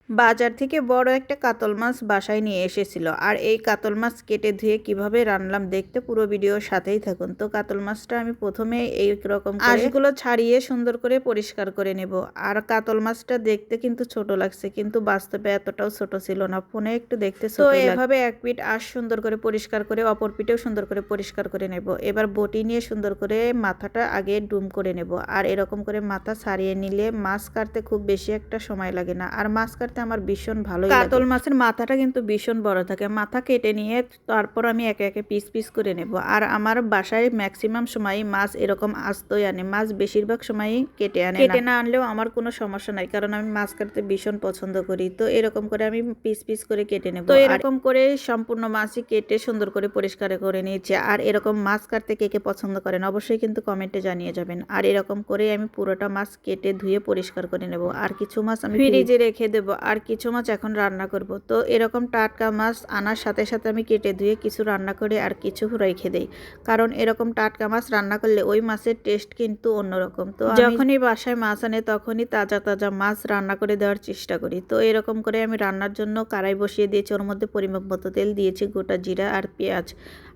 বাজার থেকে বড় একটা কাতল মাছ বাসায় নিয়ে এসেছিল। আর এই কাতল মাছ কেটে ধুয়ে কিভাবে রান্নালাম দেখতে পুরো ভিডিওর সাথেই থাকুন। তো কাতল মাছটা আমি প্রথমে এই রকম আঁশগুলো ছাড়িয়ে সুন্দর করে পরিষ্কার করে নেব। আর কাতল মাছটা দেখতে কিন্তু ছোট লাগছে, কিন্তু বাস্তবে এতটাও ছোট ছিল না, ফোনে একটু দেখতে ছোট। তো এভাবে এক পিঠ আঁশ সুন্দর করে পরিষ্কার করে অপর পিঠেও সুন্দর করে পরিষ্কার করে নেব। এবার বটি নিয়ে সুন্দর করে মাথাটা আগে ডুম করে নেব। আর এরকম করে মাথা ছাড়িয়ে নিলে মাছ কাটতে খুব বেশি একটা সময় লাগে না। আর মাছ কাটতে আমার ভীষণ ভালোই লাগে। কাতল মাছের মাথাটা কিন্তু ভীষণ বড় থাকে। মাথা কেটে নিয়ে তারপর আমি একে একে পিস পিস করে নেব। আর আমার বাসায় ম্যাক্সিমাম সময়ই মাছ এরকম আস্তই আনে, মাছ বেশিরভাগ সময়ই কেটে আনে। কেটে না আনলেও আমার কোনো সমস্যা নাই, কারণ আমি মাছ কাটতে ভীষণ পছন্দ করি। তো এরকম করে আমি পিস পিস করে কেটে নেব। তো এরকম করে সম্পূর্ণ মাছই কেটে সুন্দর করে পরিষ্কার করে নিয়েছি। আর এরকম মাছ কাটতে কে কে পছন্দ করেন অবশ্যই কিন্তু কমেন্টে জানিয়ে যাবেন। আর এরকম করে আমি পুরোটা মাছ কেটে ধুয়ে পরিষ্কার করে নেব। আর কিছু মাছ আমি ফ্রিজে রেখে দেবো, আর কিছু মাছ এখন রান্না করব। তো এরকম টাটকা মাছ আনার সাথে সাথে আমি কেটে ধুয়ে কিছু রান্না করে আর কিছু রেখে দেই, কারণ এরকম টাটকা মাছ রান্না করলে ওই মাছের টেস্ট কিন্তু অন্যরকম। তো যখনই বাসায় মাছ আনে তখনই তাজা তাজা মাছ রান্না করে দেওয়ার চেষ্টা করি। তো এরকম করে আমি রান্নার জন্য কড়াই বসিয়ে দিয়েছি, ওর মধ্যে পরিমাপ মতো তেল দিয়েছি, গোটা জিরা আর পেঁয়াজ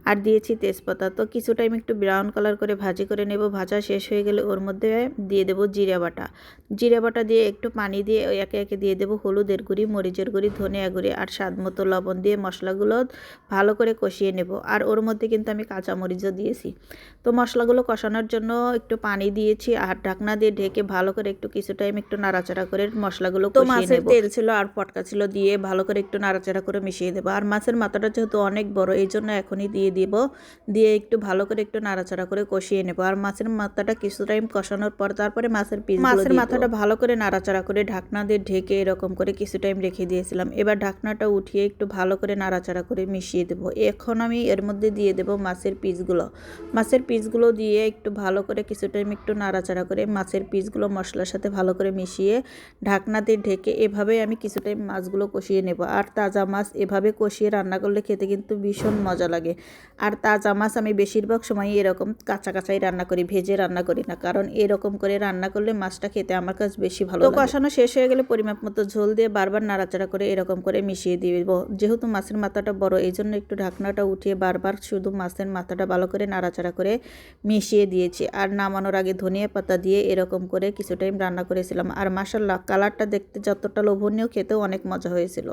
আর দিয়েছি তেজপাতা। তো কিছু টাইম একটু ব্রাউন কালার করে ভাজি করে নেব। ভাজা শেষ হয়ে গেলে ওর মধ্যে দিয়ে দেব জিরা বাটা। জিরা বাটা দিয়ে একটু পানি দিয়ে একে একে দিয়ে দেব হলুদের গুঁড়ি, মরিচের গুঁড়ি, ধনিয়া গুঁড়ি আর স্বাদ মতো লবণ দিয়ে মশলাগুলো ভালো করে কষিয়ে নেব। আর ওর মধ্যে কিন্তু আমি কাঁচামরিচও দিয়েছি। তো মশলাগুলো কষানোর জন্য একটু পানি দিয়েছি আর ঢাকনা দিয়ে ঢেকে ভালো করে একটু কিছু টাইম একটু নাড়াচাড়া করে মশলাগুলো কষিয়ে নেব। তেল ছিল আর পটকা ছিল দিয়ে ভালো করে একটু নাড়াচাড়া করে মিশিয়ে দেবো। আর মাছের মাথাটা যেহেতু অনেক বড়, এই জন্য এখনই দিয়ে দিব। দিয়ে একটু ভালো করে একটু নাড়াচাড়া করে কষিয়ে নেব। আর মাছের মাথাটা কিছু টাইম কষানোর পর তারপরে মাছের মাথাটা ভালো করে নাড়াচাড়া করে ঢাকনা দিয়ে ঢেকে এরকম করে কিছু টাইম রেখে দিয়েছিলাম। এবার ঢাকনাটা উঠিয়ে একটু ভালো করে নাড়াচাড়া করে মিশিয়ে দেবো। এখন আমি এর মধ্যে দিয়ে দেব মাছের পিসগুলো দিয়ে একটু ভালো করে কিছু টাইম একটু নাড়াচাড়া করে মাছের পিসগুলো মশলার সাথে ভালো করে মিশিয়ে ঢাকনা দিয়ে ঢেকে এভাবে আমি কিছু টাইম মাছগুলো কষিয়ে নেব। আর তাজা মাছ এভাবে কষিয়ে রান্না করলে খেতে কিন্তু ভীষণ মজা লাগে। আর তাজা মাছ আমি বেশিরভাগ সময় এরকম কাঁচা কাঁচাই রান্না করি, ভেজে রান্না করি না, কারণ এরকম করে রান্না করলে মাছটা খেতে আমার কাছে বেশি ভালো লাগে। তো কষানো শেষ হয়ে গেলে পরিমাপ মতো ঝোল দিয়ে বারবার নাড়াচাড়া করে এরকম করে মিশিয়ে দিব। যেহেতু মাছের মাথাটা বড়, এই জন্য একটু ঢাকনাটা উঠিয়ে বারবার শুধু মাছের মাথাটা ভালো করে নাড়াচাড়া করে মিশিয়ে দিয়েছি। আর নামানোর আগে ধনিয়া পাতা দিয়ে এরকম করে কিছু টাইম রান্না করেছিলাম। আর মাশাআল্লাহ কালারটা দেখতে যতটা লোভনীয়, খেতেও অনেক মজা হয়েছিল।